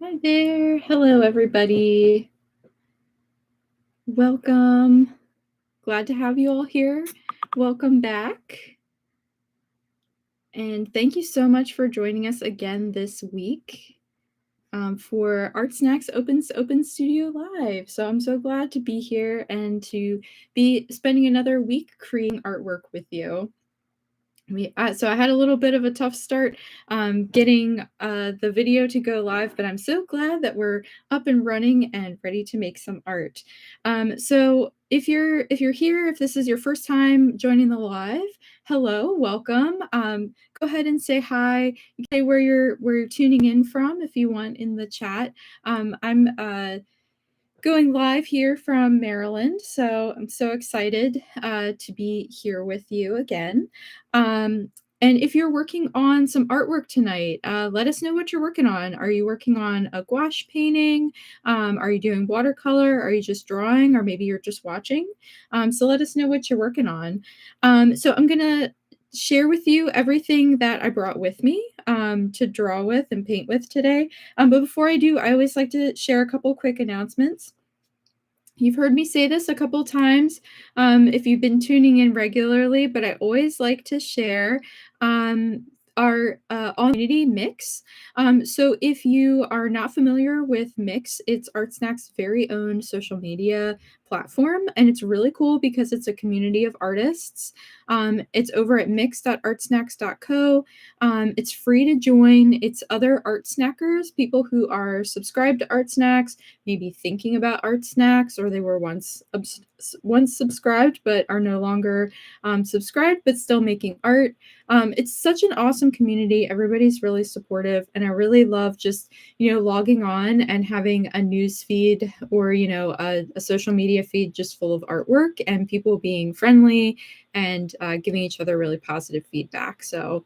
Hi there. Hello, everybody. Welcome. Glad to have you all here. Welcome back. And thank you so much for joining us again this week for ArtSnacks Open Studio Live. So I'm so glad to be here and to be spending another week creating artwork with you. So I had a little bit of a tough start getting the video to go live, but I'm so glad that we're up and running and ready to make some art. So if you're here, if this is your first time joining the live, hello, welcome. Go ahead and say hi. You can say where you're tuning in from if you want in the chat. I'm going live here from Maryland, so I'm so excited to be here with you again. And if you're working on some artwork tonight, let us know what you're working on. Are you working on a gouache painting? Are you doing watercolor? Are you just drawing? Or maybe you're just watching? So let us know what you're working on. So I'm going to share with you everything that I brought with me to draw with and paint with today. But before I do, I always like to share a couple quick announcements. You've heard me say this a couple times if you've been tuning in regularly, but I always like to share our community Mix. So if you are not familiar with Mix, it's ArtSnacks' very own social media platform, and it's really cool because it's a community of artists. It's over at mix.artsnacks.co. It's free to join. It's other art snackers, people who are subscribed to ArtSnacks, maybe thinking about ArtSnacks, or they were once subscribed but are no longer subscribed but still making art. It's such an awesome community. Everybody's really supportive, and I really love just logging on and having a news feed or a social media feed just full of artwork and people being friendly and giving each other really positive feedback. So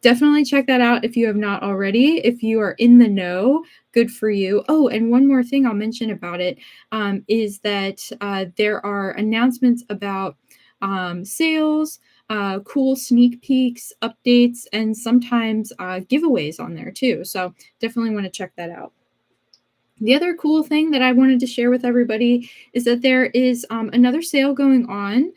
definitely check that out if you have not already. If you are in the know, good for you. Oh, and one more thing I'll mention about it is that there are announcements about sales, cool sneak peeks, updates, and sometimes giveaways on there too. So definitely want to check that out. The other cool thing that I wanted to share with everybody is that there is another sale going on.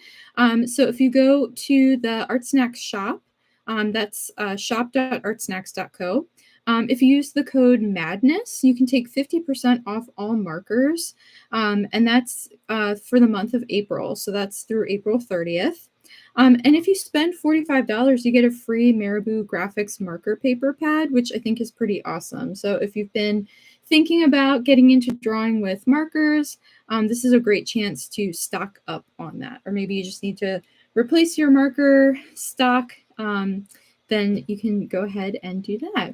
So if you go to the ArtSnacks Shop, that's shop.artsnacks.co. If you use the code MADNESS, you can take 50% off all markers, and that's for the month of April. So that's through April 30th. And if you spend $45, you get a free Marabou Graphics marker paper pad, which I think is pretty awesome. So if you've been thinking about getting into drawing with markers, this is a great chance to stock up on that. Or maybe you just need to replace your marker stock, then you can go ahead and do that.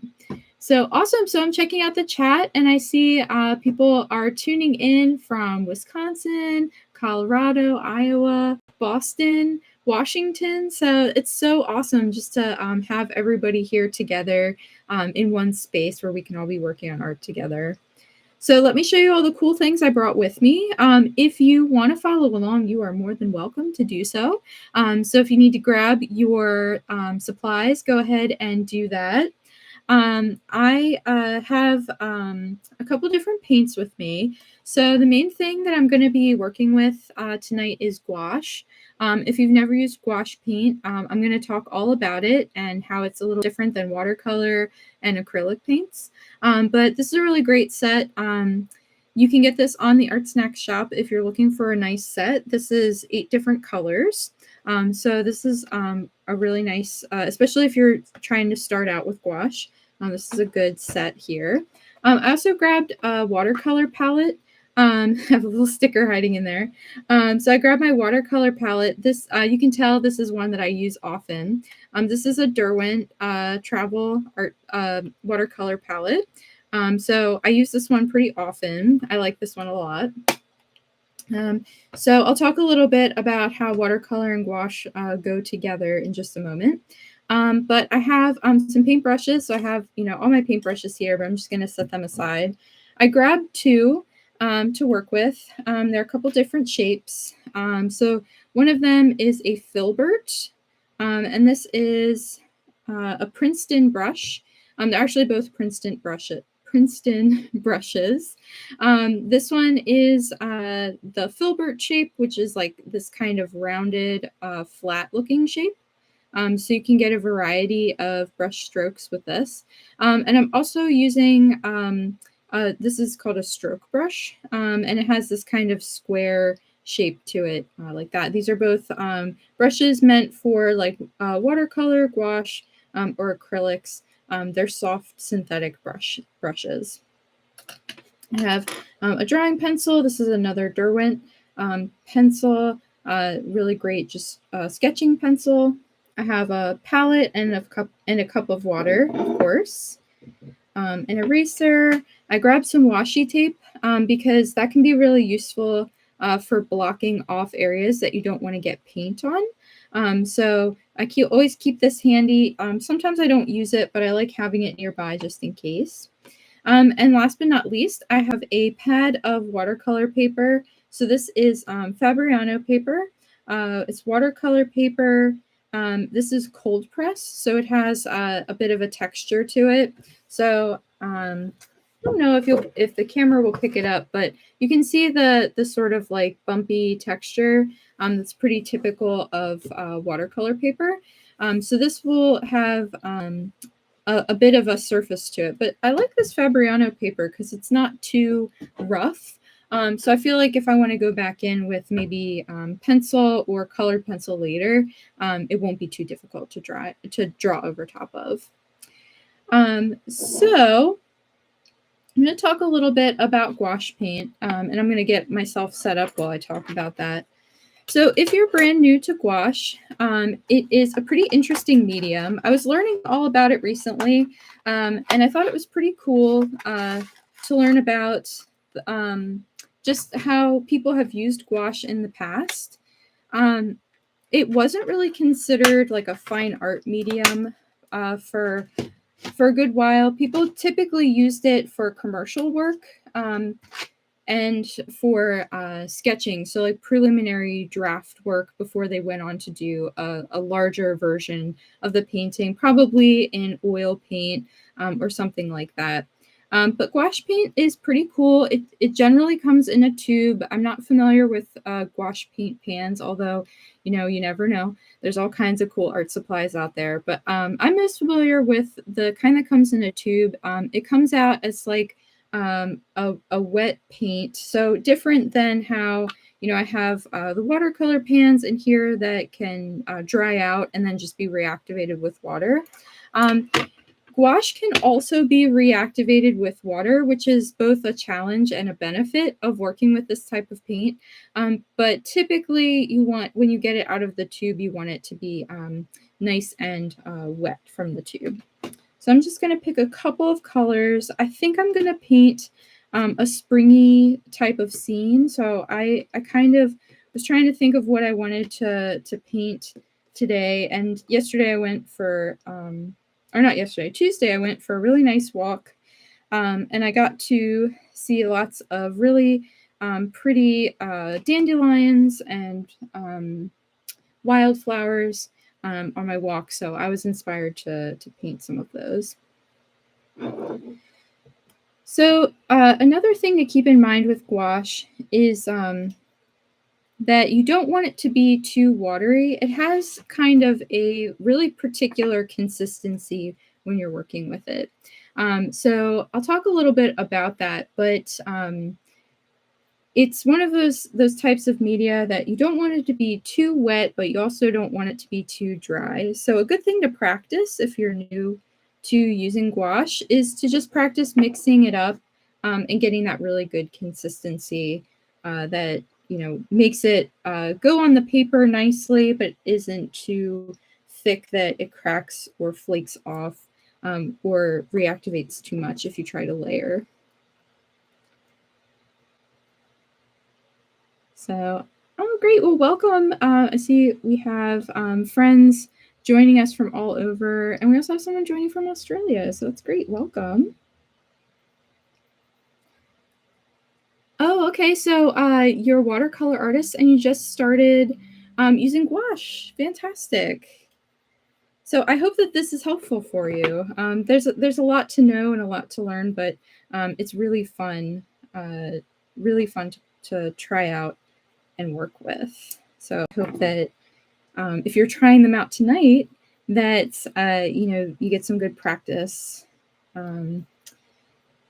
So awesome. So I'm checking out the chat and I see people are tuning in from Wisconsin, Colorado, Iowa, Boston, Washington. So it's so awesome just to have everybody here together in one space where we can all be working on art together. So let me show you all the cool things I brought with me. If you want to follow along, you are more than welcome to do so. So if you need to grab your supplies, go ahead and do that. I have a couple different paints with me. So the main thing that I'm going to be working with tonight is gouache. If you've never used gouache paint, I'm going to talk all about it and how it's a little different than watercolor and acrylic paints. But this is a really great set. You can get this on the ArtSnacks Shop if you're looking for a nice set. This is 8 different colors. So this is a really nice, especially if you're trying to start out with gouache. This is a good set here. I also grabbed a watercolor palette. I have a little sticker hiding in there. So I grabbed my watercolor palette. This you can tell this is one that I use often. This is a Derwent travel art watercolor palette. So I use this one pretty often. I like this one a lot. So I'll talk a little bit about how watercolor and gouache go together in just a moment. But I have some paintbrushes. So I have, all my paintbrushes here, but I'm just going to set them aside. I grabbed 2 to work with. There are a couple different shapes. So one of them is a filbert, and this is a Princeton brush. They're actually both Princeton brushes. Princeton brushes. This one is the filbert shape, which is like this kind of rounded, flat looking shape. So you can get a variety of brush strokes with this. And I'm also using, this is called a stroke brush, and it has this kind of square shape to it, like that. These are both brushes meant for like watercolor, gouache, or acrylics. They're soft synthetic brushes. I have a drawing pencil. This is another Derwent pencil, really great just sketching pencil. I have a palette and a cup of water, of course. An eraser. I grabbed some washi tape because that can be really useful for blocking off areas that you don't want to get paint on. So I always keep this handy. Sometimes I don't use it, but I like having it nearby just in case. And last but not least, I have a pad of watercolor paper. So this is Fabriano paper. It's watercolor paper. This is cold press, so it has a bit of a texture to it. So I don't know if the camera will pick it up, but you can see the sort of like bumpy texture that's pretty typical of watercolor paper. So this will have a bit of a surface to it, but I like this Fabriano paper because it's not too rough. So I feel like if I want to go back in with maybe pencil or colored pencil later, it won't be too difficult to draw over top of. So I'm going to talk a little bit about gouache paint, and I'm going to get myself set up while I talk about that. So if you're brand new to gouache, it is a pretty interesting medium. I was learning all about it recently, and I thought it was pretty cool to learn about just how people have used gouache in the past. It wasn't really considered like a fine art medium for a good while. People typically used it for commercial work. And for sketching, so like preliminary draft work before they went on to do a larger version of the painting, probably in oil paint or something like that. But gouache paint is pretty cool. It generally comes in a tube. I'm not familiar with gouache paint pans, although, you never know. There's all kinds of cool art supplies out there. But I'm most familiar with the kind that comes in a tube. It comes out as like a wet paint, so different than how I have the watercolor pans in here that can dry out and then just be reactivated with water. Gouache can also be reactivated with water, which is both a challenge and a benefit of working with this type of paint. But typically when you get it out of the tube, you want it to be nice and wet from the tube. So I'm just going to pick a couple of colors. I think I'm going to paint a springy type of scene. So I kind of was trying to think of what I wanted to paint today. And yesterday I went for, or not yesterday, Tuesday, I went for a really nice walk. And I got to see lots of really pretty dandelions and wildflowers on my walk, so I was inspired to paint some of those. So another thing to keep in mind with gouache is that you don't want it to be too watery. It has kind of a really particular consistency when you're working with it. So I'll talk a little bit about that, but it's one of those types of media that you don't want it to be too wet, but you also don't want it to be too dry. So a good thing to practice if you're new to using gouache is to just practice mixing it up and getting that really good consistency that makes it go on the paper nicely, but isn't too thick that it cracks or flakes off or reactivates too much if you try to layer. So, oh, great. Well, welcome. I see we have friends joining us from all over, and we also have someone joining from Australia. So that's great. Welcome. Oh, okay. So you're a watercolor artist, and you just started using gouache. Fantastic. So I hope that this is helpful for you. There's a lot to know and a lot to learn, but it's really fun to try out and work with. So I hope that if you're trying them out tonight, that you get some good practice. And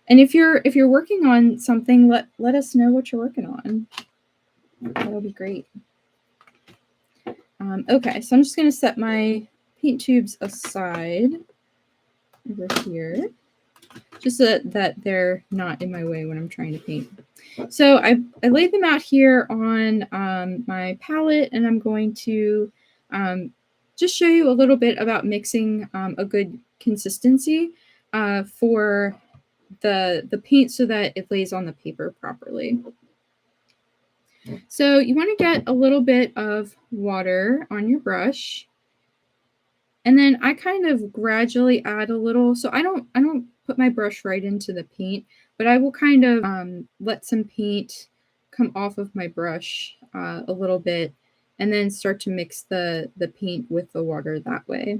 if you're working on something, let us know what you're working on. That'll be great. Okay, so I'm just going to set my paint tubes aside over here, just so that they're not in my way when I'm trying to paint. So I laid them out here on my palette, and I'm going to just show you a little bit about mixing a good consistency for the paint so that it lays on the paper properly. So you want to get a little bit of water on your brush, and then I kind of gradually add a little. So I don't put my brush right into the paint, but I will kind of let some paint come off of my brush a little bit, and then start to mix the paint with the water that way.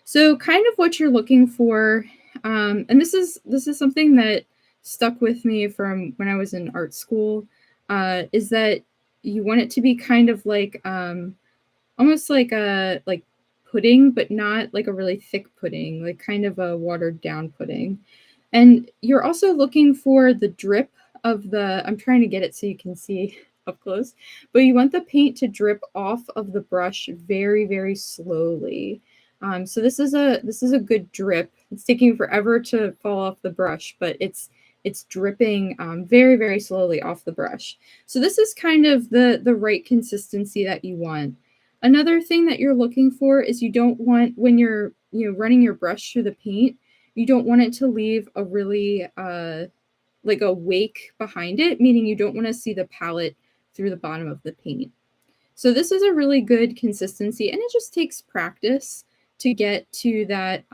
So kind of what you're looking for, and this is something that stuck with me from when I was in art school, is that you want it to be kind of like almost like a pudding, but not like a really thick pudding, like kind of a watered down pudding. And you're also looking for the drip of the, I'm trying to get it so you can see up close, but you want the paint to drip off of the brush very, very slowly. So this is a good drip. It's taking forever to fall off the brush, but it's dripping very, very slowly off the brush. So this is kind of the right consistency that you want. Another thing that you're looking for is you don't want, when you're running your brush through the paint, you don't want it to leave a really like a wake behind it, meaning you don't want to see the palette through the bottom of the paint. So this is a really good consistency, and it just takes practice to get to that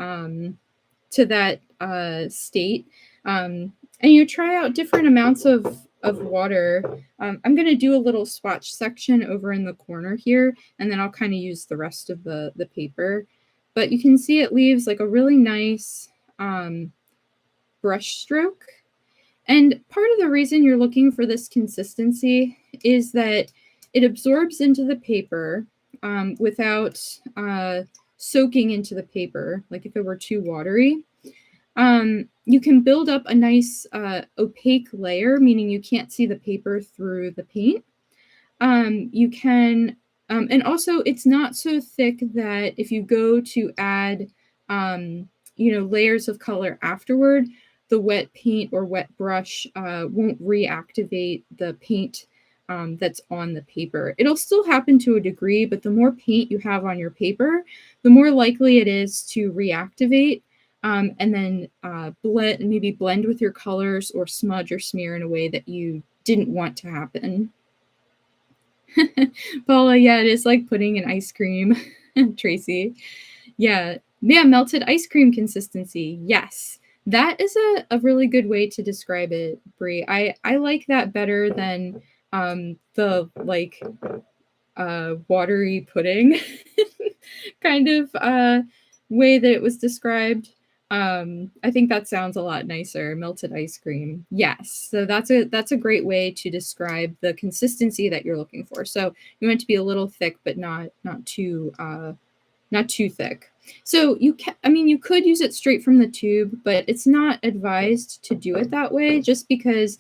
state. And you try out different amounts of water. I'm going to do a little swatch section over in the corner here, and then I'll kind of use the rest of the paper. But you can see it leaves like a really nice brush stroke. And part of the reason you're looking for this consistency is that it absorbs into the paper without soaking into the paper, like if it were too watery. You can build up a nice opaque layer, meaning you can't see the paper through the paint. You can, and also it's not so thick that if you go to add, layers of color afterward, the wet paint or wet brush won't reactivate the paint that's on the paper. It'll still happen to a degree, but the more paint you have on your paper, the more likely it is to reactivate and then blend with your colors or smudge or smear in a way that you didn't want to happen. Paula, yeah, it is like putting in ice cream. Tracy, yeah, melted ice cream consistency. Yes, that is a really good way to describe it, Brie. I like that better than the like watery pudding kind of way that it was described. I think that sounds a lot nicer. Melted ice cream. Yes. So that's a great way to describe the consistency that you're looking for. So you want it to be a little thick, but not too thick. So you could use it straight from the tube, but it's not advised to do it that way, just because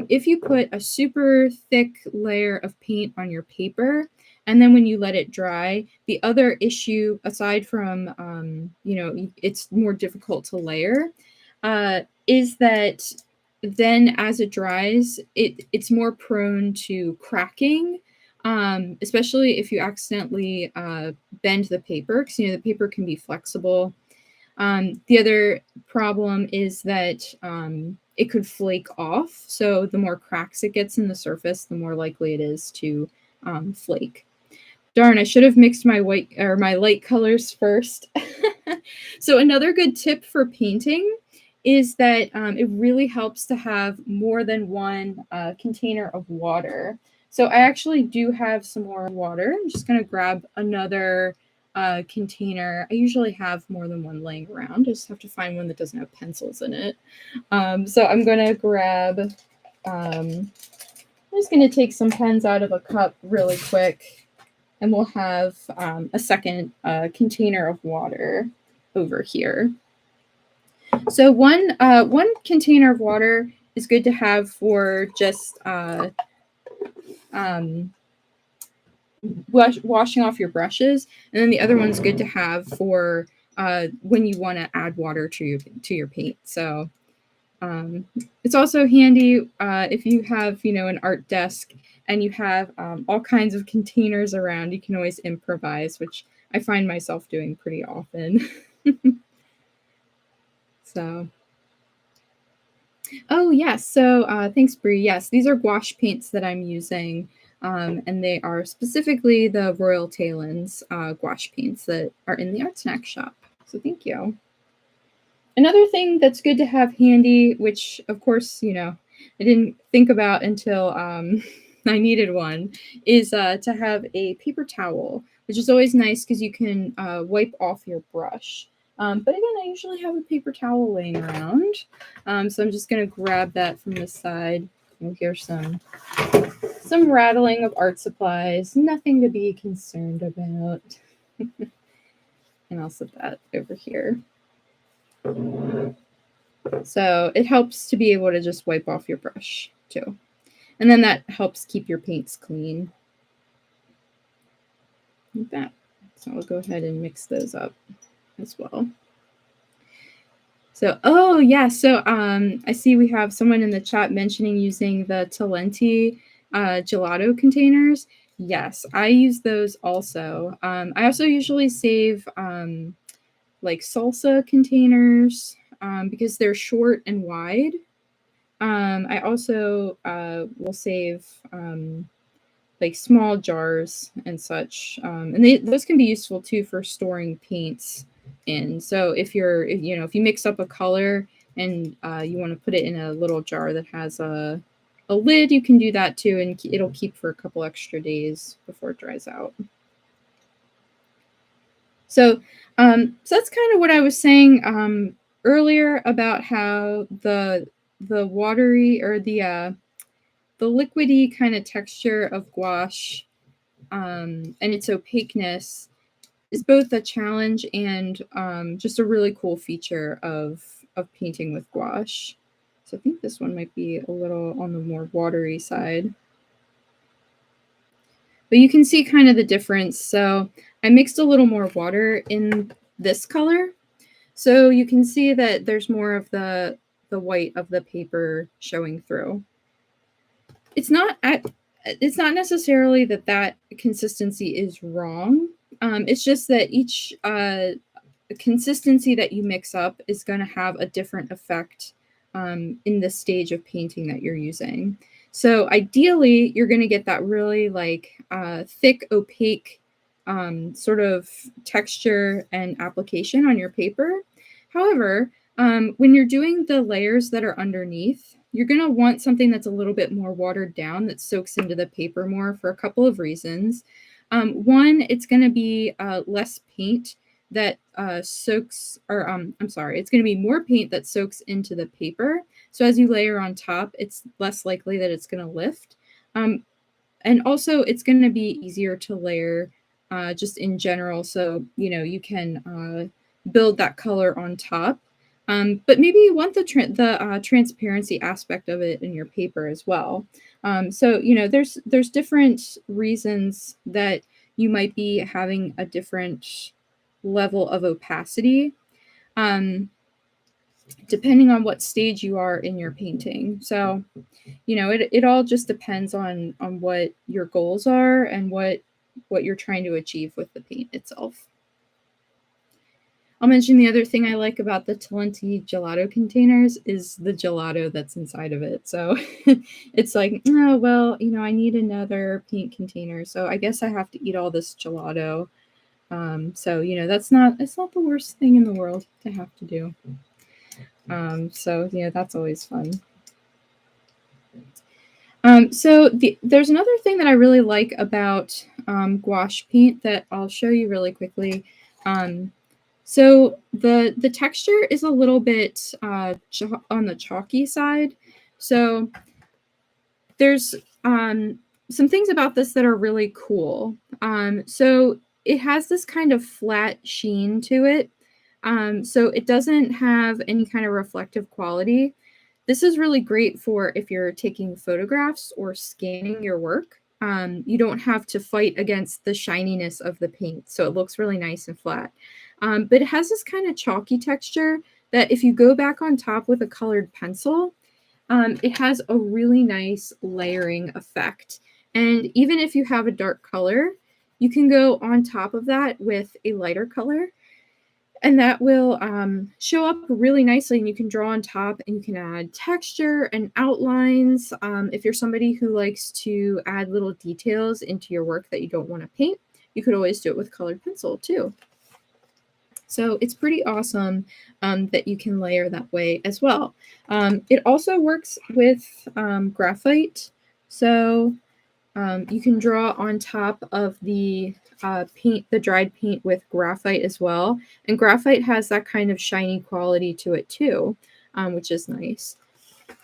if you put a super thick layer of paint on your paper, and then when you let it dry, the other issue, aside from, it's more difficult to layer, is that then as it dries, it's more prone to cracking, especially if you accidentally bend the paper, because the paper can be flexible. The other problem is that it could flake off. So the more cracks it gets in the surface, the more likely it is to flake. Darn, I should have mixed my light colors first. So another good tip for painting is that it really helps to have more than one container of water. So I actually do have some more water. I'm just going to grab another container. I usually have more than one laying around. I just have to find one that doesn't have pencils in it. So I'm going to grab, I'm just going to take some pens out of a cup really quick, and we'll have a second container of water over here. So one container of water is good to have for just washing off your brushes, and then the other one's good to have for when you want to add water to your paint. So it's also handy if you have, you know, an art desk and you have all kinds of containers around. You can always improvise, which I find myself doing pretty often. So, oh yes, so thanks, Bree. Yes, these are gouache paints that I'm using. And they are specifically the Royal Talons gouache paints that are in the ArtSnacks Shop. So thank you. Another thing that's good to have handy, which of course, you know, I didn't think about until I needed one, is to have a paper towel, which is always nice because you can wipe off your brush. But again, I usually have a paper towel laying around. So I'm just going to grab that from the side. You'll hear some rattling of art supplies, nothing to be concerned about. And I'll set that over here. So it helps to be able to just wipe off your brush too. And then that helps keep your paints clean. Like that. So I'll go ahead and mix those up as well. So, oh yeah, so I see we have someone in the chat mentioning using the Talenti gelato containers. Yes, I use those also. I also usually save like salsa containers because they're short and wide. I also will save like small jars and such, and those can be useful too for storing paints in. So if you mix up a color and you want to put it in a little jar that has a lid, you can do that too, and it'll keep for a couple extra days before it dries out. So that's kind of what I was saying earlier about how the watery or the liquidy kind of texture of gouache and its opaqueness is both a challenge and just a really cool feature of painting with gouache. So I think this one might be a little on the more watery side. But you can see kind of the difference. So I mixed a little more water in this color. So you can see that there's more of the white of the paper showing through. It's not necessarily that consistency is wrong. It's just that each consistency that you mix up is going to have a different effect in the stage of painting that you're using. So ideally, you're going to get that really like thick, opaque sort of texture and application on your paper. However, when you're doing the layers that are underneath, you're going to want something that's a little bit more watered down, that soaks into the paper more for a couple of reasons. One, it's going to be less paint that soaks, or I'm sorry, it's going to be more paint that soaks into the paper. So as you layer on top, it's less likely that it's going to lift. And also it's going to be easier to layer just in general. So, you know, you can build that color on top. But maybe you want the transparency aspect of it in your paper as well. So, you know, there's different reasons that you might be having a different level of opacity, depending on what stage you are in your painting. So, you know, it all just depends on what your goals are and what you're trying to achieve with the paint itself. I'll mention the other thing I like about the Talenti gelato containers is the gelato that's inside of it. So it's like, oh, well, you know, I need another paint container. So I guess I have to eat all this gelato. So, you know, it's not the worst thing in the world to have to do. So, you know, that's always fun. So there's another thing that I really like about gouache paint that I'll show you really quickly. So the texture is a little bit on the chalky side. So there's some things about this that are really cool. So it has this kind of flat sheen to it. So it doesn't have any kind of reflective quality. This is really great for if you're taking photographs or scanning your work. You don't have to fight against the shininess of the paint, so it looks really nice and flat. But it has this kind of chalky texture that if you go back on top with a colored pencil, it has a really nice layering effect. And even if you have a dark color, you can go on top of that with a lighter color, and that will show up really nicely, and you can draw on top and you can add texture and outlines. If you're somebody who likes to add little details into your work that you don't want to paint, you could always do it with colored pencil too. So it's pretty awesome that you can layer that way as well. It also works with graphite. So you can draw on top of the paint, the dried paint, with graphite as well. And graphite has that kind of shiny quality to it too, which is nice.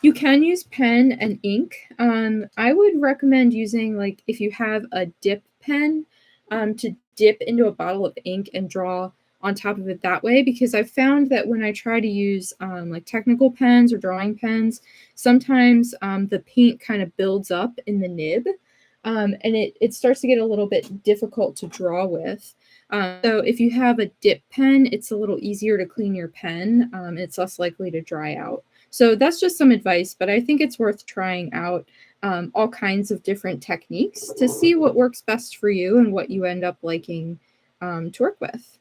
You can use pen and ink. I would recommend using, like, if you have a dip pen, to dip into a bottle of ink and draw on top of it that way, because I've found that when I try to use like technical pens or drawing pens, sometimes the paint kind of builds up in the nib, and it starts to get a little bit difficult to draw with. So if you have a dip pen, it's a little easier to clean your pen. It's less likely to dry out. So that's just some advice, but I think it's worth trying out all kinds of different techniques to see what works best for you and what you end up liking to work with.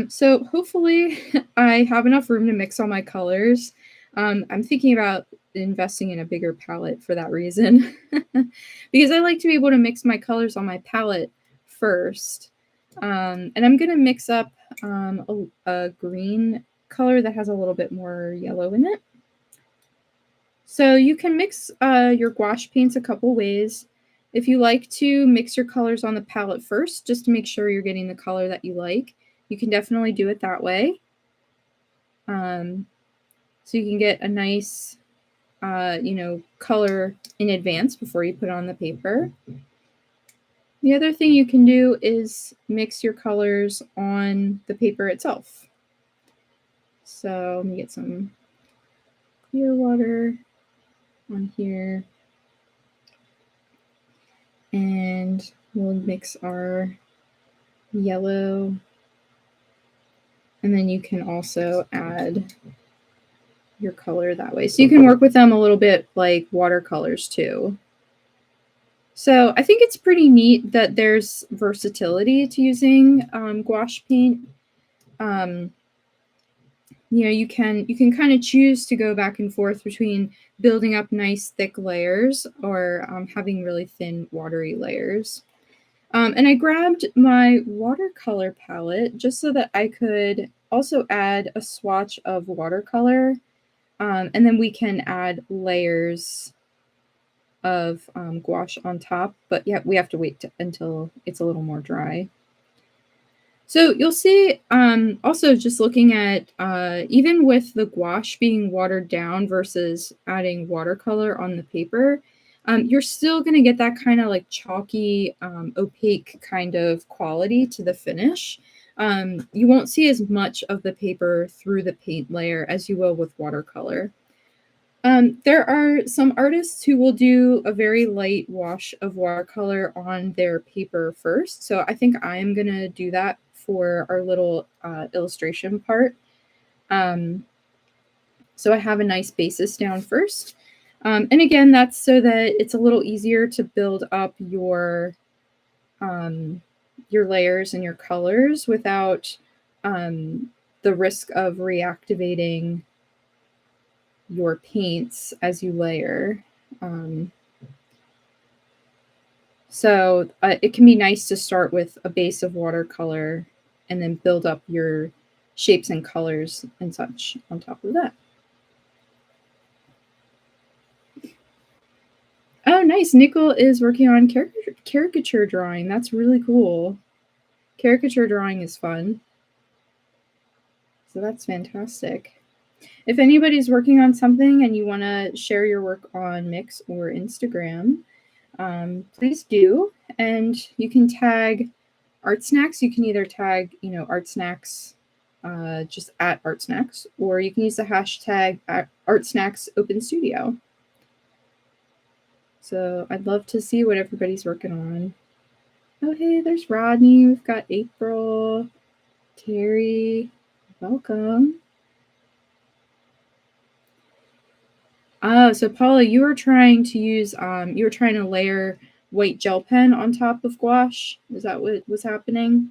So hopefully I have enough room to mix all my colors. I'm thinking about investing in a bigger palette for that reason, because I like to be able to mix my colors on my palette first. And I'm going to mix up a green color that has a little bit more yellow in it. So you can mix your gouache paints a couple ways. If you like to mix your colors on the palette first, just to make sure you're getting the color that you like, you can definitely do it that way. So you can get a nice, color in advance before you put it on the paper. The other thing you can do is mix your colors on the paper itself. So let me get some clear water on here. And we'll mix our yellow. And then you can also add your color that way. So you can work with them a little bit like watercolors too. So I think it's pretty neat that there's versatility to using gouache paint. You can kind of choose to go back and forth between building up nice thick layers or having really thin watery layers. And I grabbed my watercolor palette just so that I could also add a swatch of watercolor, and then we can add layers of gouache on top, but yeah, we have to wait until it's a little more dry. So you'll see also just looking at even with the gouache being watered down versus adding watercolor on the paper, you're still going to get that kind of like chalky, opaque kind of quality to the finish. You won't see as much of the paper through the paint layer as you will with watercolor. There are some artists who will do a very light wash of watercolor on their paper first. So I think I am going to do that for our little illustration part. So I have a nice basis down first. And again, that's so that it's a little easier to build up your layers and your colors without the risk of reactivating your paints as you layer. So it can be nice to start with a base of watercolor and then build up your shapes and colors and such on top of that. Oh, nice. Nickel is working on caricature drawing. That's really cool. Caricature drawing is fun. So that's fantastic. If anybody's working on something and you want to share your work on Mix or Instagram, please do. And you can tag ArtSnacks. You can either tag, ArtSnacks, just at ArtSnacks, or you can use the hashtag at ArtSnacks Open Studio. So I'd love to see what everybody's working on. Oh, hey, there's Rodney. We've got April, Terry. Welcome. So Paula, you were trying to use, you were trying to layer white gel pen on top of gouache. Is that what was happening?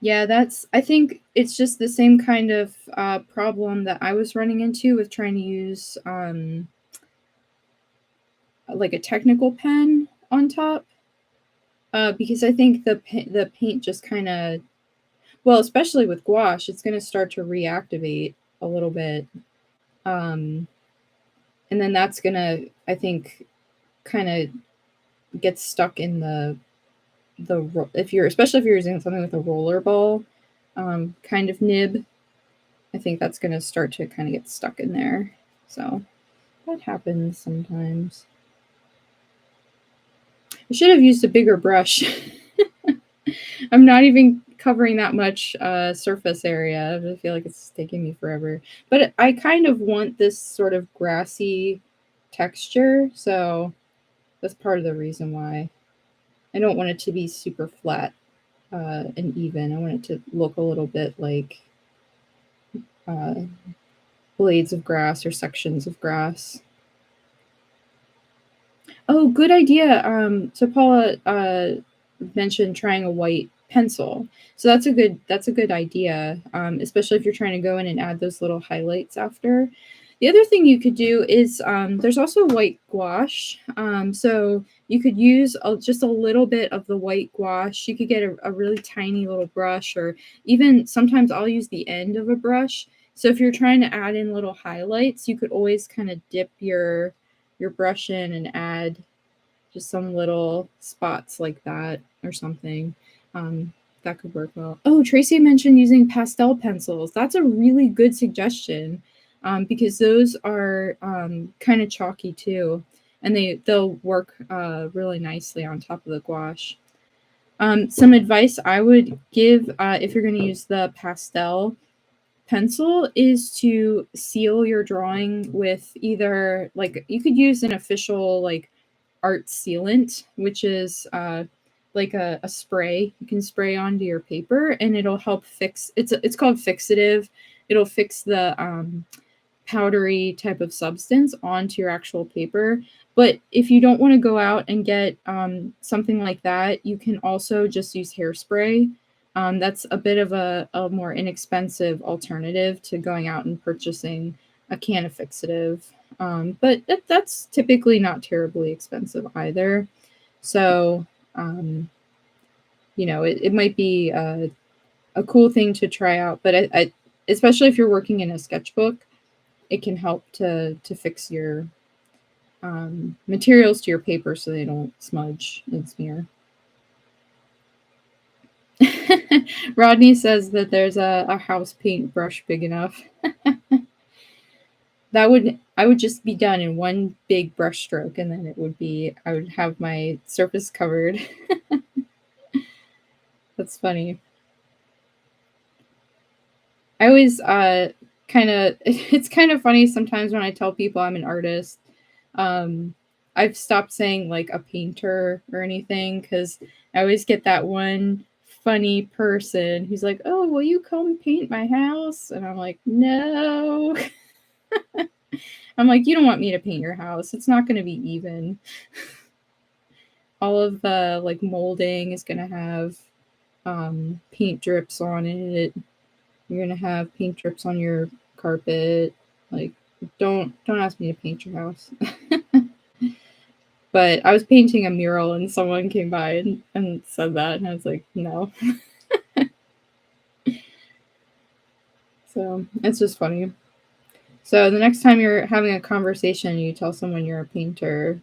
Yeah, I think it's just the same kind of problem that I was running into with trying to use like a technical pen on top. Because I think the paint just kind of, well, especially with gouache, it's going to start to reactivate a little bit. And then that's going to, I think, kind of get stuck in especially if you're using something with a roller ball kind of nib, I think that's going to start to kind of get stuck in there. So that happens sometimes. I should have used a bigger brush. I'm not even covering that much surface area. I feel like it's taking me forever. But I kind of want this sort of grassy texture, so that's part of the reason why. I don't want it to be super flat and even. I want it to look a little bit like blades of grass or sections of grass. Oh, good idea. So Paula mentioned trying a white pencil. So that's a good idea, especially if you're trying to go in and add those little highlights after. The other thing you could do is there's also white gouache. So you could use just a little bit of the white gouache. You could get a really tiny little brush, or even sometimes I'll use the end of a brush. So if you're trying to add in little highlights, you could always kind of dip your brush in and add just some little spots like that or something. That could work well. Oh, Tracy mentioned using pastel pencils. That's a really good suggestion because those are kind of chalky too, and they'll work really nicely on top of the gouache. Some advice I would give if you're going to use the pastel pencil is to seal your drawing with either, like, you could use an official like art sealant, which is like a spray you can spray onto your paper, and it'll help fix it's called fixative. It'll fix the powdery type of substance onto your actual paper. But if you don't want to go out and get something like that, you can also just use hairspray. That's a bit of a more inexpensive alternative to going out and purchasing a can of fixative. But that's typically not terribly expensive either. So, it might be a cool thing to try out. But I especially if you're working in a sketchbook, it can help to fix your materials to your paper so they don't smudge and smear. Rodney says that there's a house paint brush big enough. I would just be done in one big brush stroke, and then I would have my surface covered. That's funny. I always it's kind of funny sometimes when I tell people I'm an artist. I've stopped saying like a painter or anything because I always get that one funny person who's like, "Oh, will you come paint my house?" And I'm like, "No." I'm like, "You don't want me to paint your house. It's not going to be even." All of the like molding is going to have paint drips on it. You're going to have paint drips on your carpet. Like, don't ask me to paint your house. But I was painting a mural and someone came by and said that, and I was like, no. So it's just funny. So the next time you're having a conversation, you tell someone you're a painter,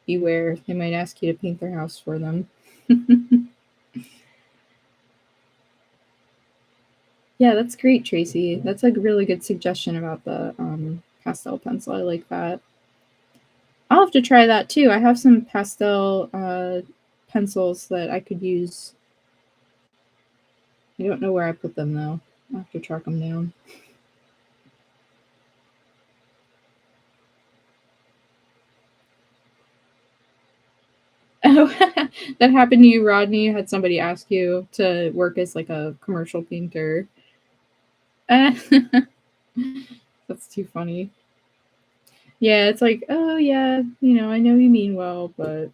beware, they might ask you to paint their house for them. Yeah, that's great, Tracy. That's a really good suggestion about the pastel pencil. I like that. I'll have to try that too. I have some pastel pencils that I could use. I don't know where I put them though. I'll have to track them down. Oh, that happened to you, Rodney? You had somebody ask you to work as like a commercial painter. That's too funny. Yeah, it's like, oh yeah, I know you mean well, but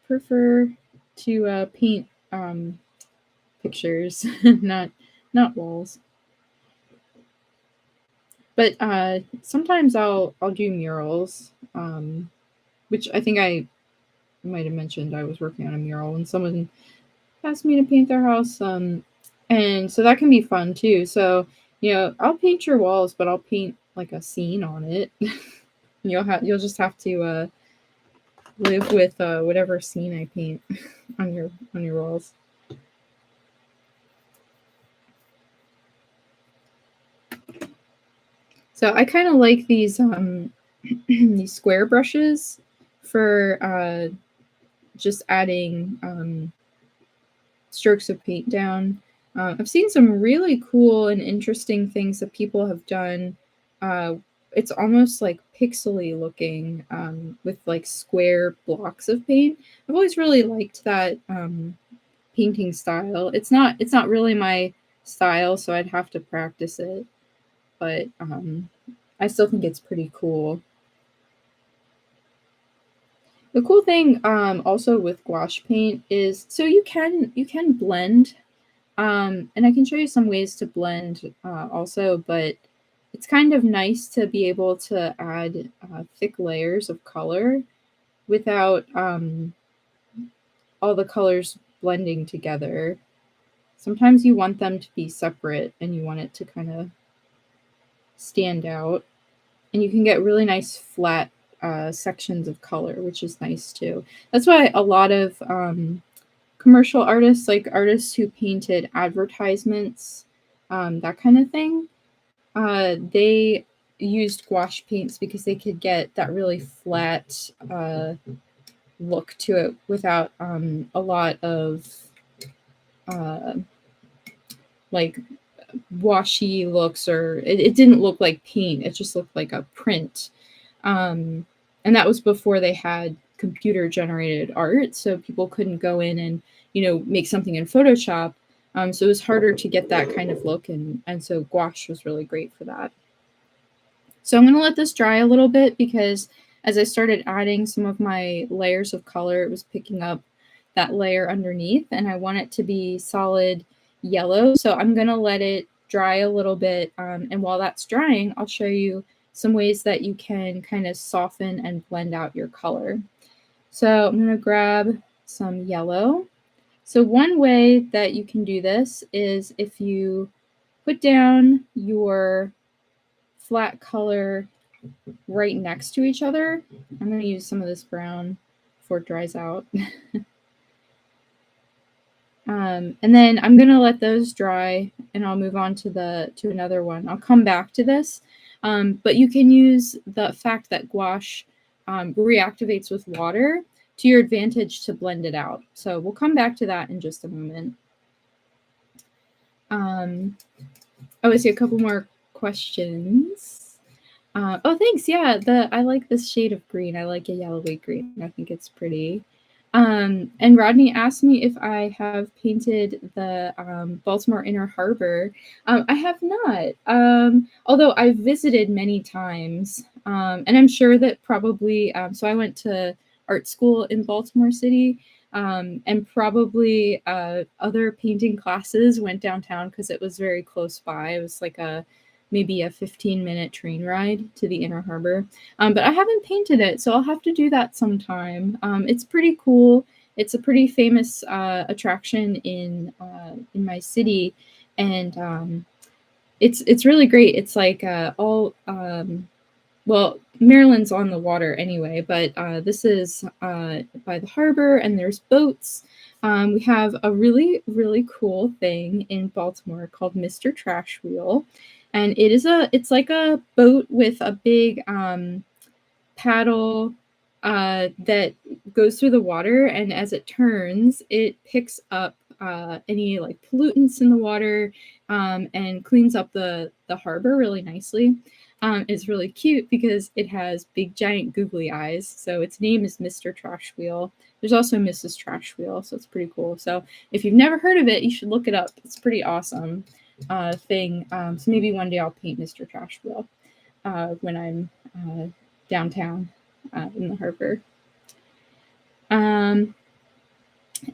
prefer to paint pictures, not walls. But sometimes I'll do murals, which I think I might have mentioned I was working on a mural and someone asked me to paint their house. And so that can be fun too. So, I'll paint your walls, but I'll paint like a scene on it. You'll just have to live with whatever scene I paint on your walls. So I kind of like these these square brushes for just adding strokes of paint down. I've seen some really cool and interesting things that people have done. It's almost like pixely looking with like square blocks of paint. I've always really liked that painting style. It's not really my style, so I'd have to practice it, but I still think it's pretty cool. The cool thing also with gouache paint is so you can blend, and I can show you some ways to blend also, but it's kind of nice to be able to add thick layers of color without all the colors blending together. Sometimes you want them to be separate and you want it to kind of stand out, and you can get really nice flat sections of color, which is nice too. That's why a lot of commercial artists, like artists who painted advertisements, that kind of thing, they used gouache paints because they could get that really flat look to it without a lot of like washy looks, or it didn't look like paint. It just looked like a print. And that was before they had computer generated art, so people couldn't go in and make something in Photoshop. So it was harder to get that kind of look, and so gouache was really great for that. So I'm going to let this dry a little bit because as I started adding some of my layers of color, it was picking up that layer underneath, and I want it to be solid yellow. So I'm going to let it dry a little bit, and while that's drying, I'll show you some ways that you can kind of soften and blend out your color. So I'm going to grab some yellow. So one way that you can do this is if you put down your flat color right next to each other. I'm going to use some of this brown before it dries out. And then I'm going to let those dry, and I'll move on to another one. I'll come back to this, but you can use the fact that gouache reactivates with water to your advantage to blend it out. So we'll come back to that in just a moment. I see a couple more questions. Oh, thanks. Yeah, I like this shade of green. I like a yellowy green. I think it's pretty. And Rodney asked me if I have painted the Baltimore Inner Harbor. I have not, although I've visited many times. And I'm sure that probably, so I went to art school in Baltimore City, and probably other painting classes went downtown because it was very close by. It was like maybe a 15-minute train ride to the Inner Harbor. But I haven't painted it, so I'll have to do that sometime. It's pretty cool. It's a pretty famous attraction in my city, and it's really great. It's like all well, Maryland's on the water anyway, but this is by the harbor, and there's boats. We have a really, really cool thing in Baltimore called Mr. Trash Wheel, and it's like a boat with a big paddle that goes through the water, and as it turns, it picks up any like pollutants in the water and cleans up the harbor really nicely. It's really cute because it has big giant googly eyes. So its name is Mr. Trash Wheel. There's also Mrs. Trash Wheel, so it's pretty cool. So if you've never heard of it, you should look it up. It's a pretty awesome thing. So maybe one day I'll paint Mr. Trash Wheel when I'm downtown in the harbor.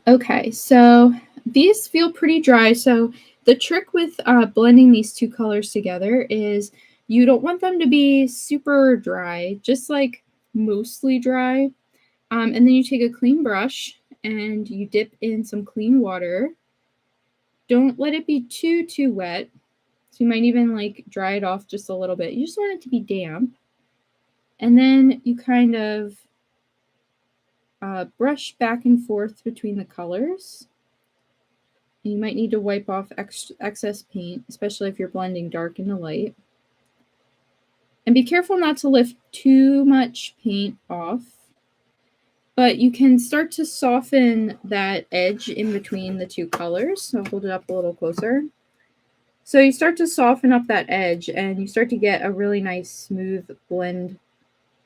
Okay, so these feel pretty dry. So the trick with blending these two colors together is you don't want them to be super dry, just like mostly dry. And then you take a clean brush and you dip in some clean water. Don't let it be too wet. So you might even like dry it off just a little bit. You just want it to be damp. And then you kind of brush back and forth between the colors. And you might need to wipe off excess paint, especially if you're blending dark into light. And be careful not to lift too much paint off. But you can start to soften that edge in between the two colors. So I'll hold it up a little closer. So you start to soften up that edge and you start to get a really nice smooth blend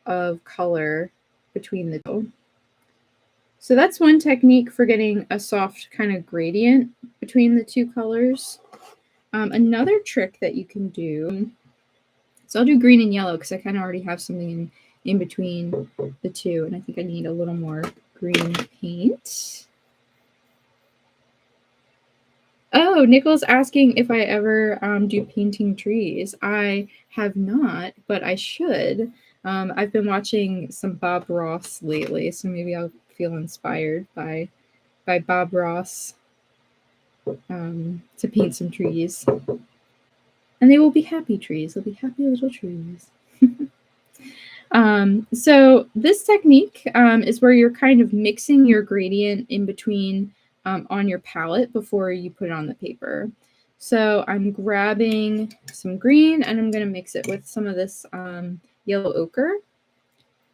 of color between the two. So that's one technique for getting a soft kind of gradient between the two colors. Another trick that you can do, so I'll do green and yellow because I kind of already have something in between the two, and I think I need a little more green paint. Oh, Nicole's asking if I ever do painting trees. I have not, but I should. I've been watching some Bob Ross lately, so maybe I'll feel inspired by Bob Ross to paint some trees. And they will be happy trees. They'll be happy little trees. So this technique is where you're kind of mixing your gradient in between on your palette before you put it on the paper. So I'm grabbing some green and I'm going to mix it with some of this yellow ochre.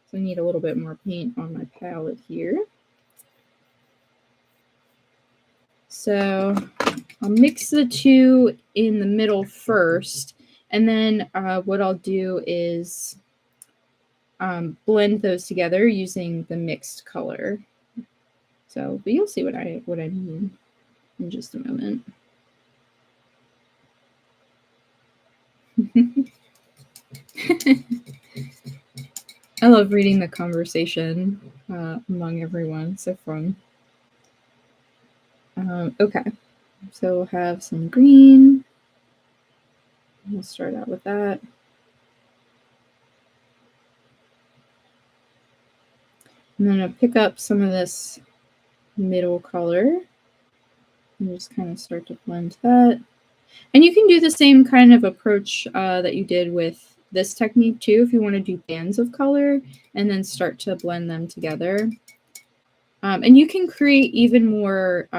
So I need a little bit more paint on my palette here. So I'll mix the two in the middle first, and then what I'll do is blend those together using the mixed color. So, but you'll see what I mean in just a moment. I love reading the conversation among everyone. So fun. Okay, so we'll have some green. We'll start out with that. And then I'll pick up some of this middle color and just kind of start to blend that. And you can do the same kind of approach that you did with this technique too, if you want to do bands of color and then start to blend them together. And you can create even more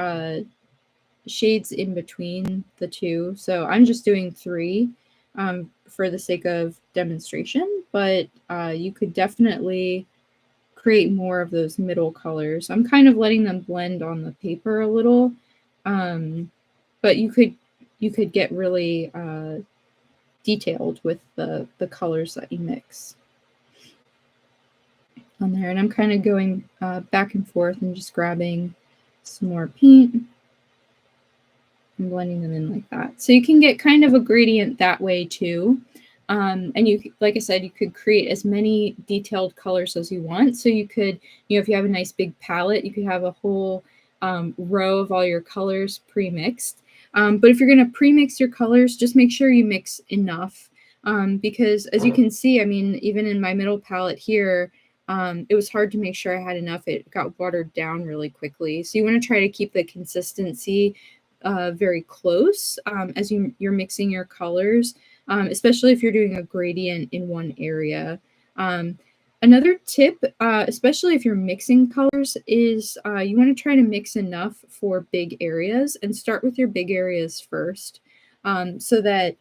shades in between the two. So I'm just doing 3 for the sake of demonstration, but you could definitely create more of those middle colors. I'm kind of letting them blend on the paper a little, but you could get really detailed with the colors that you mix on there. And I'm kind of going back and forth and just grabbing some more paint and blending them in like that. So you can get kind of a gradient that way too. And you, like I said, you could create as many detailed colors as you want. So you could, if you have a nice big palette, you could have a whole row of all your colors pre-mixed. But if you're going to pre-mix your colors, just make sure you mix enough. Because as you can see, I mean, even in my middle palette here, it was hard to make sure I had enough. It got watered down really quickly. So you want to try to keep the consistency very close as you're mixing your colors, especially if you're doing a gradient in one area. Another tip, especially if you're mixing colors, is you want to try to mix enough for big areas and start with your big areas first, so that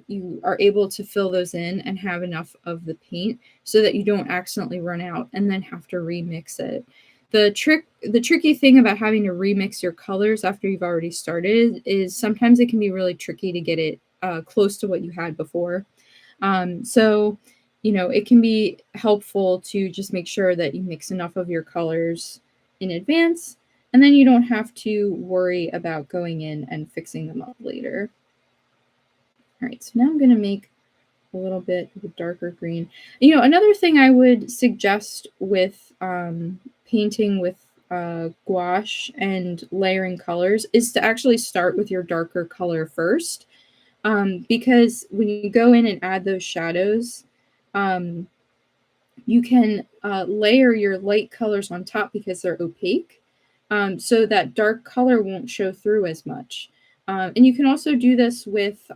you are able to fill those in and have enough of the paint so that you don't accidentally run out and then have to remix it. The tricky thing about having to remix your colors after you've already started is sometimes it can be really tricky to get it close to what you had before. So, it can be helpful to just make sure that you mix enough of your colors in advance, and then you don't have to worry about going in and fixing them up later. All right, so now I'm going to make a little bit of a darker green. Another thing I would suggest with painting with gouache and layering colors is to actually start with your darker color first, because when you go in and add those shadows, you can layer your light colors on top because they're opaque, so that dark color won't show through as much. And you can also do this with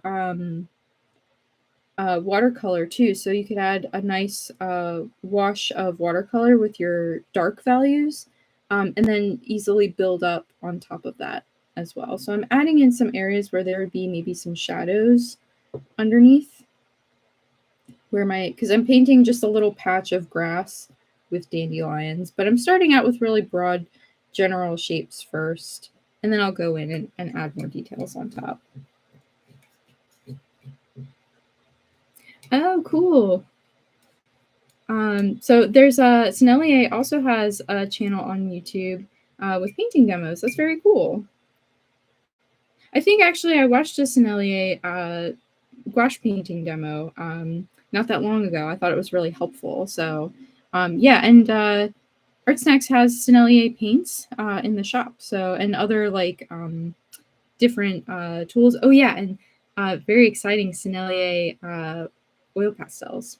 watercolor too. So you could add a nice wash of watercolor with your dark values, and then easily build up on top of that as well. So I'm adding in some areas where there would be maybe some shadows underneath, because I'm painting just a little patch of grass with dandelions, but I'm starting out with really broad general shapes first, and then I'll go in and add more details on top. Oh, cool. So there's Sennelier also has a channel on YouTube with painting demos. That's very cool. I think actually I watched a Sennelier gouache painting demo not that long ago. I thought it was really helpful. So yeah, and ArtSnacks has Sennelier paints in the shop. So, and other like different tools. Oh yeah, and very exciting Sennelier oil pastels.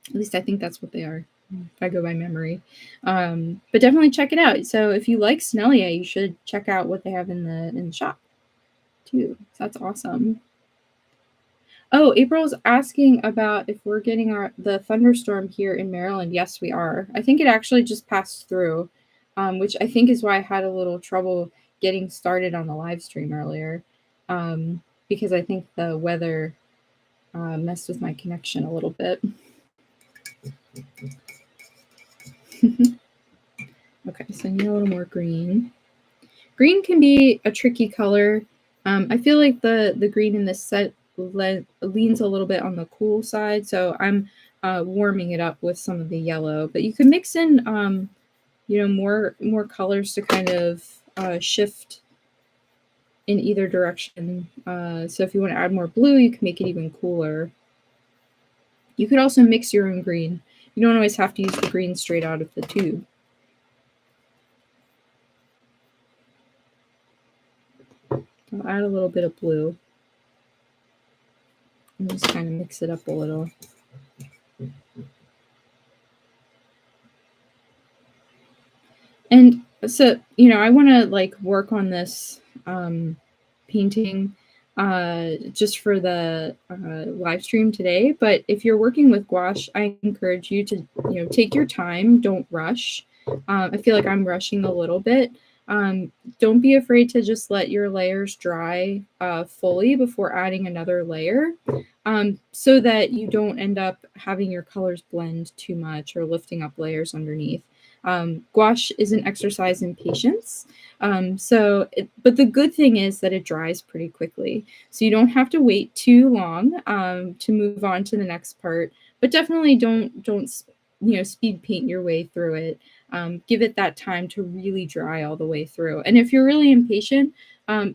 At least I think that's what they are, if I go by memory. But definitely check it out. So if you like Sennelier, you should check out what they have in the shop too. So that's awesome. Oh, April's asking about if we're getting the thunderstorm here in Maryland. Yes, we are. I think it actually just passed through, which I think is why I had a little trouble getting started on the live stream earlier, because I think the weather messed with my connection a little bit. Okay, so I need a little more green. Green can be a tricky color. I feel like the green in this set leans a little bit on the cool side, so I'm warming it up with some of the yellow. But you can mix in, more colors to kind of shift in either direction. So if you want to add more blue, you can make it even cooler. You could also mix your own green. You don't always have to use the green straight out of the tube. I'll add a little bit of blue and just kind of mix it up a little. And so, I want to like work on this painting just for the live stream today. But if you're working with gouache, I encourage you to, take your time. Don't rush. I feel like I'm rushing a little bit. Don't be afraid to just let your layers dry fully before adding another layer, so that you don't end up having your colors blend too much or lifting up layers underneath. Gouache is an exercise in patience. But the good thing is that it dries pretty quickly. So you don't have to wait too long to move on to the next part, but definitely don't speed paint your way through it. Give it that time to really dry all the way through. And if you're really impatient,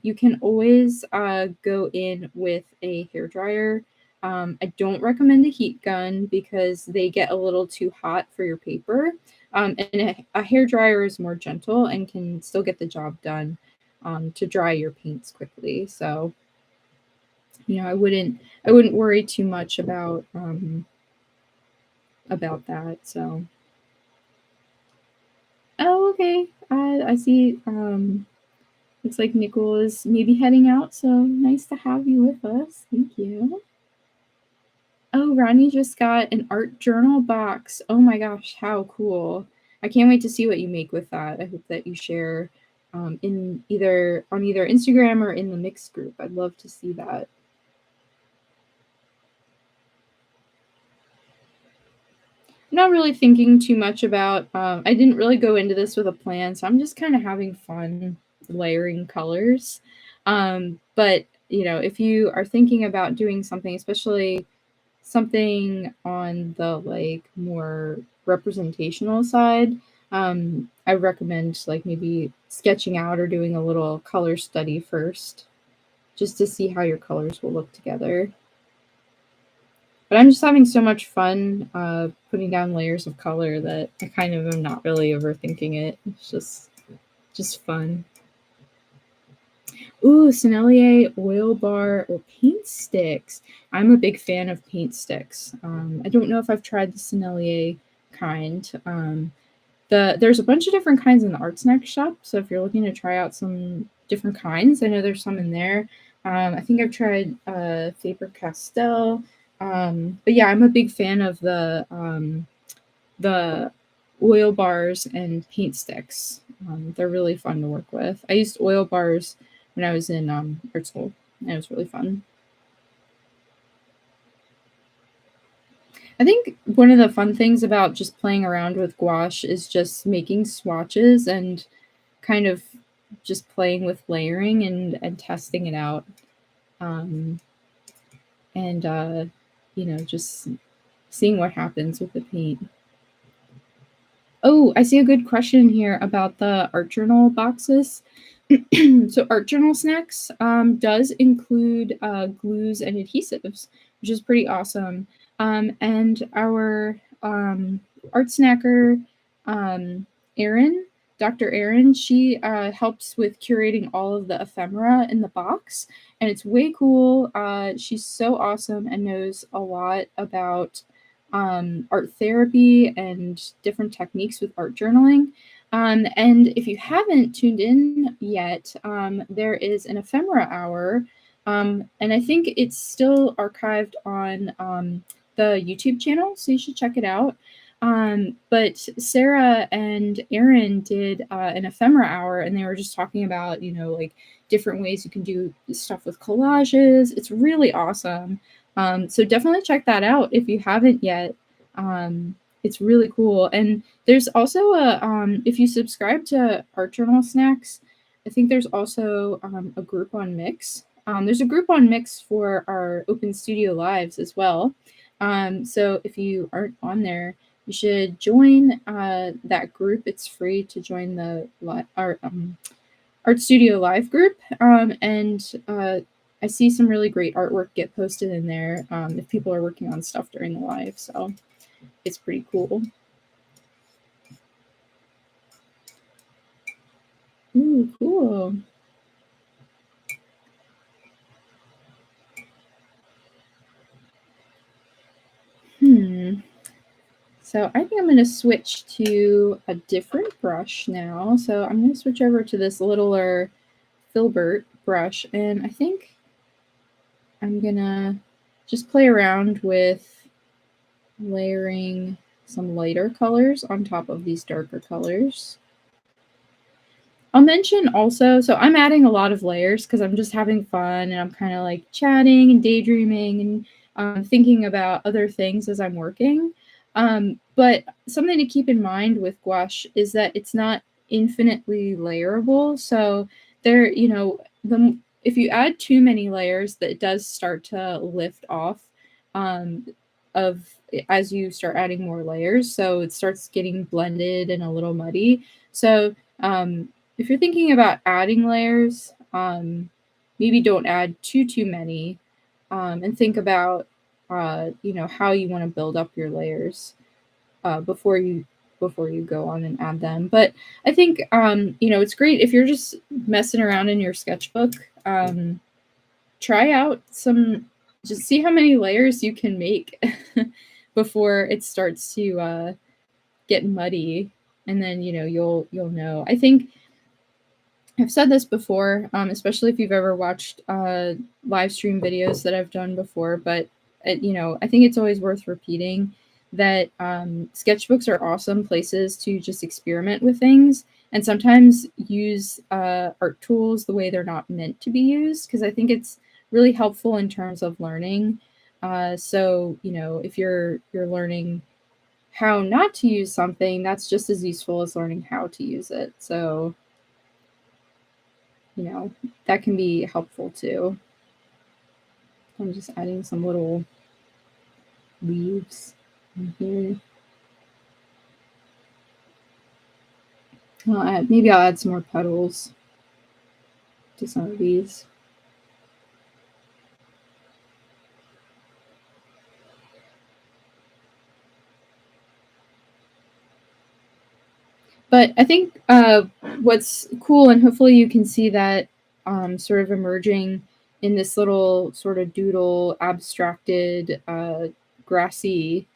you can always go in with a hairdryer. I don't recommend a heat gun because they get a little too hot for your paper. And a hairdryer is more gentle and can still get the job done to dry your paints quickly. So, I wouldn't worry too much about that. So, oh, okay. I see. Looks like Nicole is maybe heading out, so nice to have you with us. Thank you. Oh, Rodney just got an art journal box. Oh my gosh, how cool. I can't wait to see what you make with that. I hope that you share in either Instagram or in the mixed group. I'd love to see that. I'm not really thinking too much about, I didn't really go into this with a plan, so I'm just kind of having fun layering colors. But, you know, if you are thinking about doing something, especially something on the like more representational side, I recommend like maybe sketching out or doing a little color study first, just to see how your colors will look together. But I'm just having so much fun putting down layers of color that I kind of am not really overthinking it. It's just fun. Ooh, Sennelier oil bar or paint sticks. I'm a big fan of paint sticks. I don't know if I've tried the Sennelier kind. There's a bunch of different kinds in the ArtSnacks shop. So if you're looking to try out some different kinds, I know there's some in there. I think I've tried Faber-Castell. But yeah, I'm a big fan of the oil bars and paint sticks. They're really fun to work with. I used oil bars when I was in art school, and it was really fun. I think one of the fun things about just playing around with gouache is just making swatches and kind of just playing with layering and testing it out. And you know, just seeing what happens with the paint. Oh, I see a good question here about the art journal boxes. So Art Journal Snacks does include glues and adhesives, which is pretty awesome. And our art snacker, Erin, Dr. Erin, she helps with curating all of the ephemera in the box, and it's way cool. She's so awesome and knows a lot about art therapy and different techniques with art journaling. And if you haven't tuned in yet, there is an ephemera hour, and I think it's still archived on the YouTube channel, so you should check it out. But Sarah and Erin did an ephemera hour, and they were just talking about, you know, like different ways you can do stuff with collages. It's really awesome. So definitely check that out if you haven't yet. It's really cool. And there's also if you subscribe to Art Journal Snacks, I think there's also a group on Mix. There's a group on Mix for our Open Studio Lives as well. So if you aren't on there, you should join that group. It's free to join the Art Studio Live group. And I see some really great artwork get posted in there if people are working on stuff during the live. So it's pretty cool. Ooh, cool. So I think I'm going to switch to a different brush now. So I'm going to switch over to this littler filbert brush, and I think I'm going to just play around with layering some lighter colors on top of these darker colors. I'll mention also, so I'm adding a lot of layers because I'm just having fun and I'm kind of like chatting and daydreaming and thinking about other things as I'm working. But something to keep in mind with gouache is that it's not infinitely layerable. So there, you know, if you add too many layers, that it does start to lift off of as you start adding more layers. So it starts getting blended and a little muddy. So if you're thinking about adding layers, maybe don't add too many, and think about you know, how you want to build up your layers before you go on and add them. But I think you know, it's great if you're just messing around in your sketchbook. Try out some, just see how many layers you can make before it starts to get muddy, and then, you know, you'll know. I think I've said this before, especially if you've ever watched live stream videos that I've done before, but I think it's always worth repeating that sketchbooks are awesome places to just experiment with things and sometimes use art tools the way they're not meant to be used, because I think it's really helpful in terms of learning. So if you're learning how not to use something, that's just as useful as learning how to use it. So that can be helpful too. I'm just adding some little leaves in here. Maybe I'll add some more petals to some of these. But I think what's cool, and hopefully you can see that sort of emerging in this little sort of doodle abstracted grassy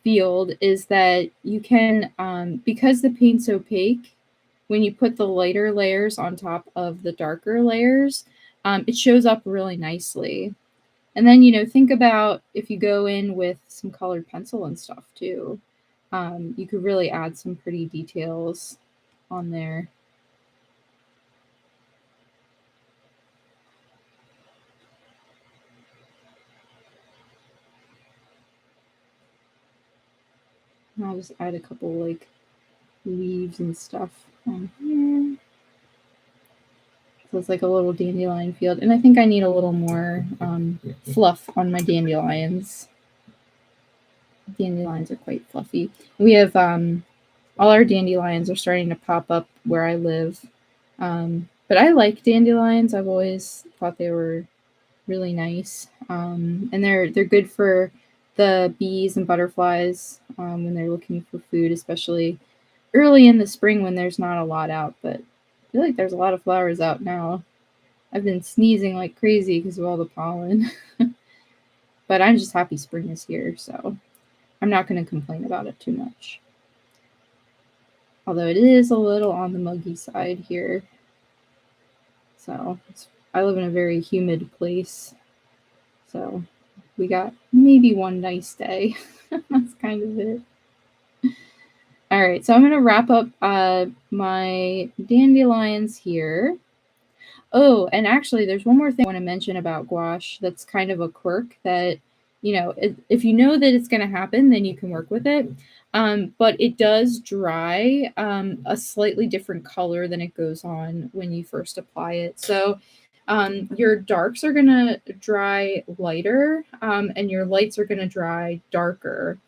field, is that you can, because the paint's opaque, when you put the lighter layers on top of the darker layers, it shows up really nicely. And then, think about if you go in with some colored pencil and stuff too, you could really add some pretty details on there. I'll just add a couple like leaves and stuff on here. So it's like a little dandelion field. And I think I need a little more fluff on my dandelions. Dandelions are quite fluffy. We have all our dandelions are starting to pop up where I live. But I like dandelions. I've always thought they were really nice. And they're good for the bees and butterflies when they're looking for food, especially early in the spring when there's not a lot out. But I feel like there's a lot of flowers out now. I've been sneezing like crazy because of all the pollen. But I'm just happy spring is here, so I'm not going to complain about it too much. Although it is a little on the muggy side here. So I live in a very humid place. So we got maybe one nice day. That's kind of it. All right, so I'm going to wrap up my dandelions here. Oh, and actually, there's one more thing I want to mention about gouache that's kind of a quirk that, if you know that it's going to happen, then you can work with it. But it does dry a slightly different color than it goes on when you first apply it. So your darks are going to dry lighter and your lights are going to dry darker.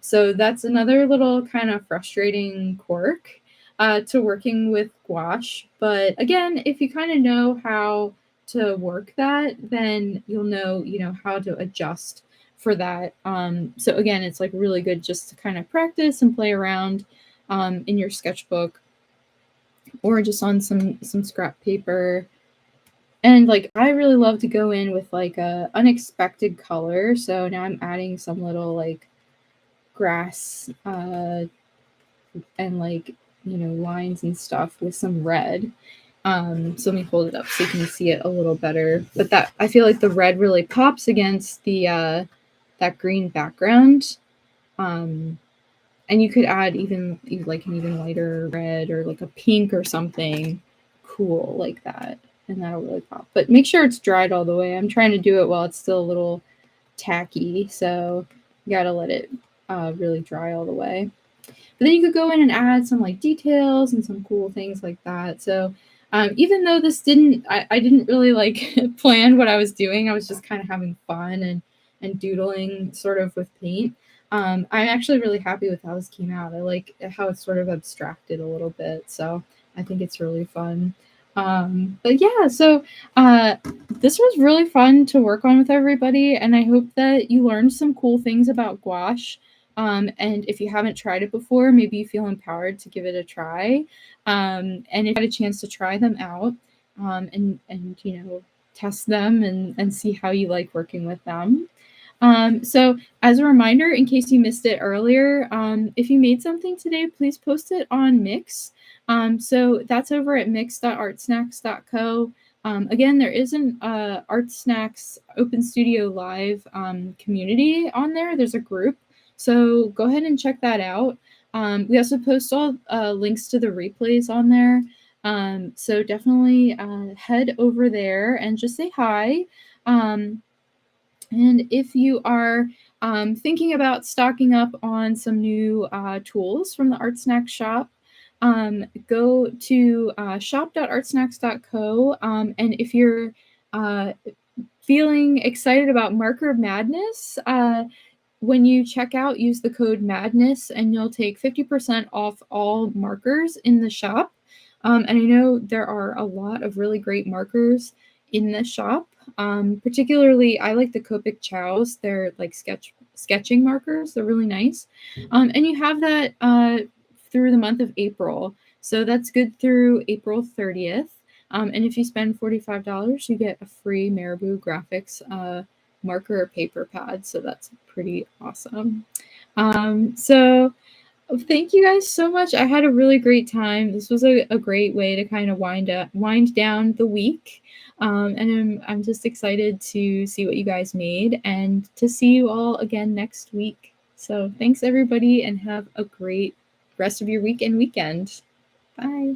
So that's another little kind of frustrating quirk to working with gouache. But again, if you kind of know how to work that, then you'll know, how to adjust for that. So again, it's like really good just to kind of practice and play around in your sketchbook or just on some scrap paper. And like I really love to go in with like a unexpected color. So now I'm adding some little like grass and like lines and stuff with some red. So let me hold it up so you can see it a little better. But that I feel like the red really pops against the that green background. And you could add even like an even lighter red or like a pink or something cool like that. And that'll really pop. But make sure it's dried all the way. I'm trying to do it while it's still a little tacky. So you gotta let it really dry all the way. But then you could go in and add some like details and some cool things like that. So even though this I didn't really like plan what I was doing, I was just kind of having fun and doodling sort of with paint. I'm actually really happy with how this came out. I like how it's sort of abstracted a little bit. So I think it's really fun. But yeah, so this was really fun to work on with everybody. And I hope that you learned some cool things about gouache. And if you haven't tried it before, maybe you feel empowered to give it a try. And if you had a chance to try them out and test them and see how you like working with them. So as a reminder, in case you missed it earlier, if you made something today, please post it on Mix. So that's over at mix.artsnacks.co. Again, there is an ArtSnacks Open Studio Live community on there. There's a group. So go ahead and check that out. We also post all links to the replays on there. So definitely head over there and just say hi. And if you are thinking about stocking up on some new tools from the ArtSnacks Shop, go to shop.artsnacks.co. And if you're feeling excited about Marker Madness, when you check out, use the code MADNESS and you'll take 50% off all markers in the shop. And I know there are a lot of really great markers in the shop. Particularly, I like the Copic Chows. They're like sketching markers. They're really nice. And you have that through the month of April. So that's good through April 30th. And if you spend $45, you get a free Marabou Graphics marker paper pad. So that's pretty awesome. So thank you guys so much. I had a really great time. This was a great way to kind of wind down the week. And I'm just excited to see what you guys made and to see you all again next week. So thanks everybody and have a great rest of your week and weekend. Bye.